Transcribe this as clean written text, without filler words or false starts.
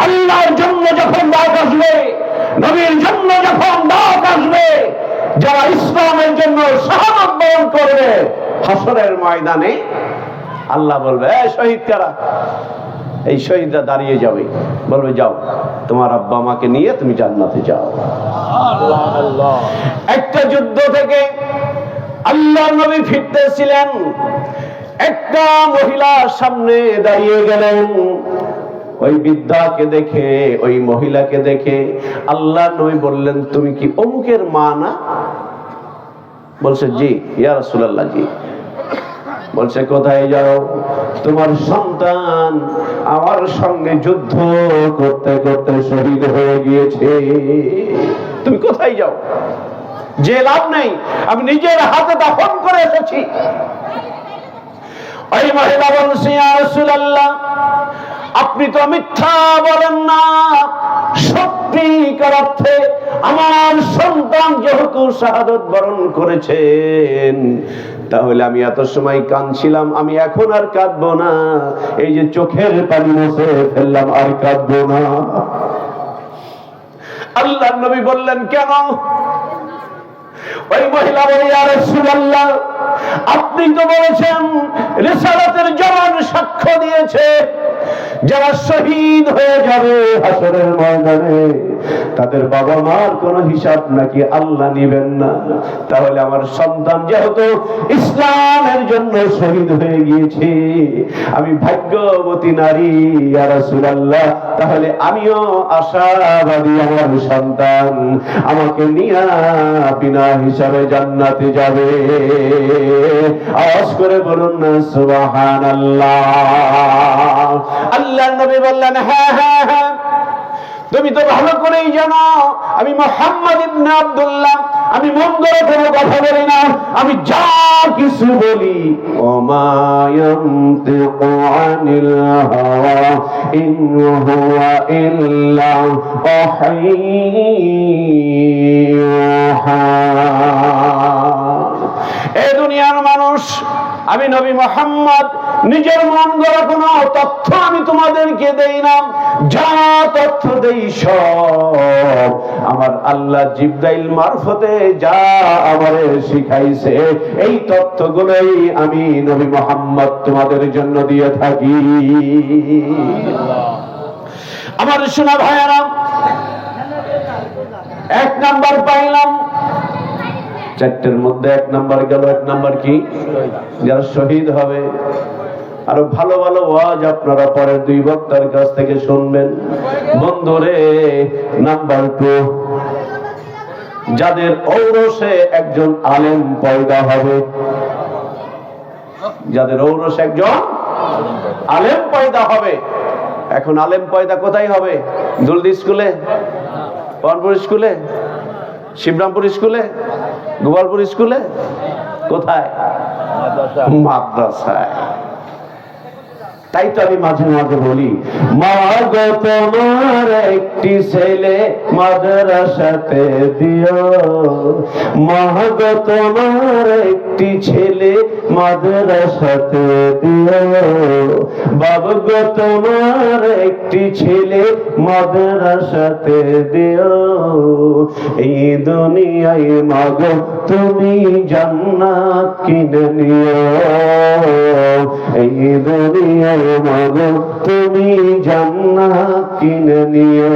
আল্লাহর জন্য যখন ডাক আসবে, নবীর জন্য যখন ডাক আসবে, যারা ইসলামের জন্য শাহাদাত বরণ করবে, হাসরের ময়দানে আল্লাহ বলবে, এই শহীদ কারা? এই শহীদরা দাঁড়িয়ে যাবে, বলবে যাও তোমার আব্বা আমাকে নিয়ে তুমি জান্নাতে যাও। একটা যুদ্ধ থেকে আল্লাহর নবী ফিরতেছিলেন, একটা মহিলার সামনে দাঁড়িয়ে গেলেন। ওই বৃদ্ধাকে দেখে, ওই মহিলাকে দেখে আল্লাহর নবী বললেন, তুমি কি অমুকের মা না? বলছে জি ইয়া রাসূলুল্লাহ, জি। বলছে কোথায় যাও? তোমার সন্তান আমার সঙ্গে যুদ্ধ করতে করতে শহীদ হয়ে গিয়েছে, তুমি কোথায় যাও? যে লাভ নেই, আমি নিজের হাতে দাফন করে এসেছি। ওই মহিলা বলছে, ইয়া রাসূলুল্লাহ, আপনি তো মিথ্যা বলেন না, সত্যিকার অর্থে আমার সন্তান যেহেতু শাহাদাত বরণ করেছেন, তাহলে আমি এত সময় কাঁদছিলাম, আমি এখন আর কাঁদবো না। এই যে চোখের পানি মুছে ফেললাম, আর কাঁদবো না। আল্লাহর নবী বললেন, কেন? ওই মহিলা বলে, ইয়া রাসূলুল্লাহ, আপনি তো বলেছেন, রিসালাতের জবান সাক্ষ্য দিয়েছে, যারা শহীদ হয়ে যাবে হাসরের ময়দানে তাদের বাবা মার কোনো হিসাব নাকি আল্লাহ নিবেন না। তাহলে আমার সন্তান যেহেতু ইসলামের জন্য শহীদ হয়ে গিয়েছে, আমি ভাগ্যবতী নারী ইয়া রাসূলুল্লাহ, তাহলে আমিও আশাবাদী আমার সন্তান আমাকে নিয়ে বিনা হিসাবে জান্নাতে যাবে। আওয়াজ করে বলুন না সুবহানাল্লাহ। আল্লাহর নবী বললেন, হ্যাঁ হ্যাঁ হ্যাঁ, তুমি তো ভালো করেই জানো আমি মুহাম্মদ ইবনে আব্দুল্লাহ, আমি মন্দ কোনো কথা বলি না, আমি যা কিছু বলি ওমা ইয়ানতিকু আনিল হাওয়া ইন হুয়া ইল্লা ওয়াহয়ুহা। এই দুনিয়ার মানুষ, আমি নবী মুহাম্মদ নিজের মন গড়া কোনো তথ্য আমি তোমাদেরকে দেই না, যা তথ্য দেই সব আমার আল্লাহ জিবরাইল মারফতে যা আমারে শিখাইছে, এই তথ্যগুলোই আমি নবী মুহাম্মদ তোমাদের জন্য দিয়ে থাকি। আমার শোনা ভাইয়ারা, এক নাম্বার পাইলাম, চারটের মধ্যে এক নাম্বার গেল। এক নাম্বার কি? যারা শহীদ হবে। আরো ভালো ভালো ওয়াজ আপনারা পরের দুই বক্তার কাছ থেকে শুনবেন। বন্ধুরে, নাম্বার 2, যাদের ঔরসে একজন আলেম পয়দা হবে, যাদের ঔরসে একজন আলেম পয়দা হবে। এখন আলেম পয়দা কোথায় হবে? জলদি স্কুলে, পরপুর স্কুলে, শিবরামপুর স্কুলে, গোপালপুর স্কুলে, কোথায়? মাদ্রাসায়। তাই তো আমি মাঝে মাঝে বলি, মা গো তোমার একটি ছেলে মাদ্রাসাতে দিও, মা গো তোমার একটি ছেলে মাদ্রাসাতে দিও, বাবা গো তোমার একটি ছেলে মাদ্রাসাতে দিও। এই দুনিয়ায় মা গো তুমি জান্নাত কিনে নিও, এই দুনিয়ায় মাগো তুমি জান্নাত কিনে নিও।